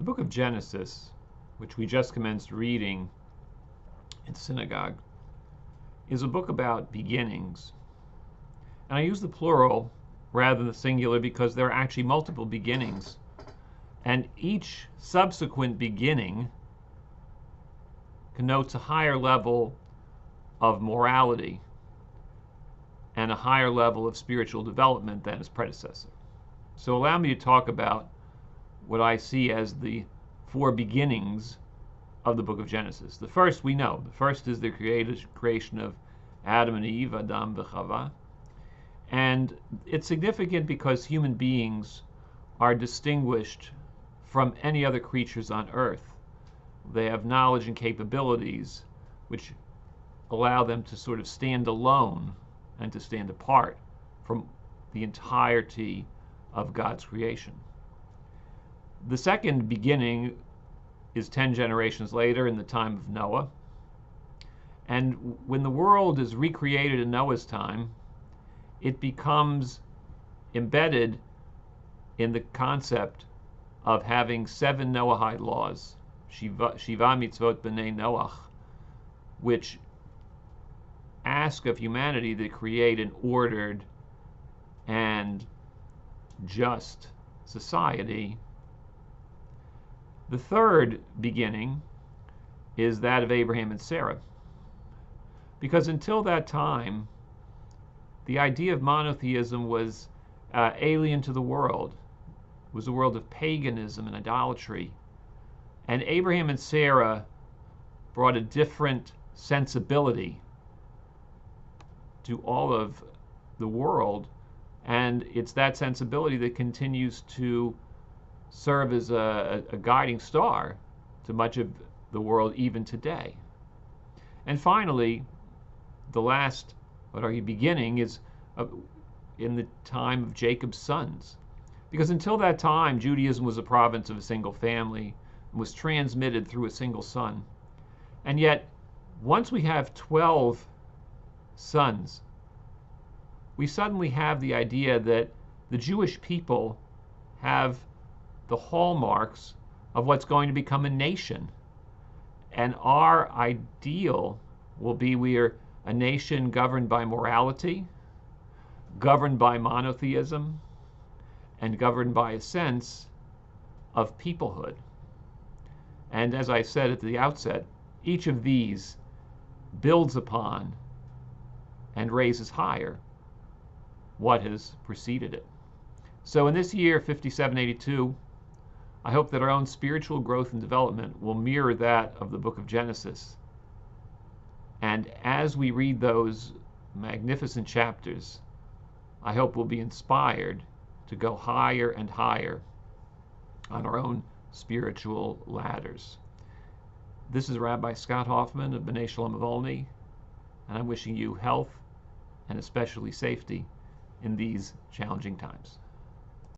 The book of Genesis, which we just commenced reading in synagogue, is a book about beginnings. And I use the plural rather than the singular because there are actually multiple beginnings. And each subsequent beginning connotes a higher level of morality and a higher level of spiritual development than its predecessor. So allow me to talk about what I see as the four beginnings of the book of Genesis. The first we know. The first is the creation of Adam and Eve, Adam v'Chava. And it's significant because human beings are distinguished from any other creatures on earth. They have knowledge and capabilities which allow them to sort of stand alone and to stand apart from the entirety of God's creation. The second beginning is 10 generations later in the time of Noah. And when the world is recreated in Noah's time, it becomes embedded in the concept of having 7 Noahide laws, Shiva mitzvot b'nei Noach, which ask of humanity to create an ordered and just society. The third beginning is that of Abraham and Sarah, because until that time, the idea of monotheism was alien to the world. It was a world of paganism and idolatry. And Abraham and Sarah brought a different sensibility to all of the world, and it's that sensibility that continues to serve as a guiding star to much of the world even today. And finally, the last, what argue, beginning is in the time of Jacob's sons. Because until that time, Judaism was a province of a single family and was transmitted through a single son. And yet, once we have 12 sons, we suddenly have the idea that the Jewish people have the hallmarks of what's going to become a nation. And our ideal will be we are a nation governed by morality, governed by monotheism, and governed by a sense of peoplehood. And as I said at the outset, each of these builds upon and raises higher what has preceded it. So in this year, 5782, I hope that our own spiritual growth and development will mirror that of the book of Genesis. And as we read those magnificent chapters, I hope we'll be inspired to go higher and higher on our own spiritual ladders. This is Rabbi Scott Hoffman of B'nai Shalom of Olney, and I'm wishing you health and especially safety in these challenging times.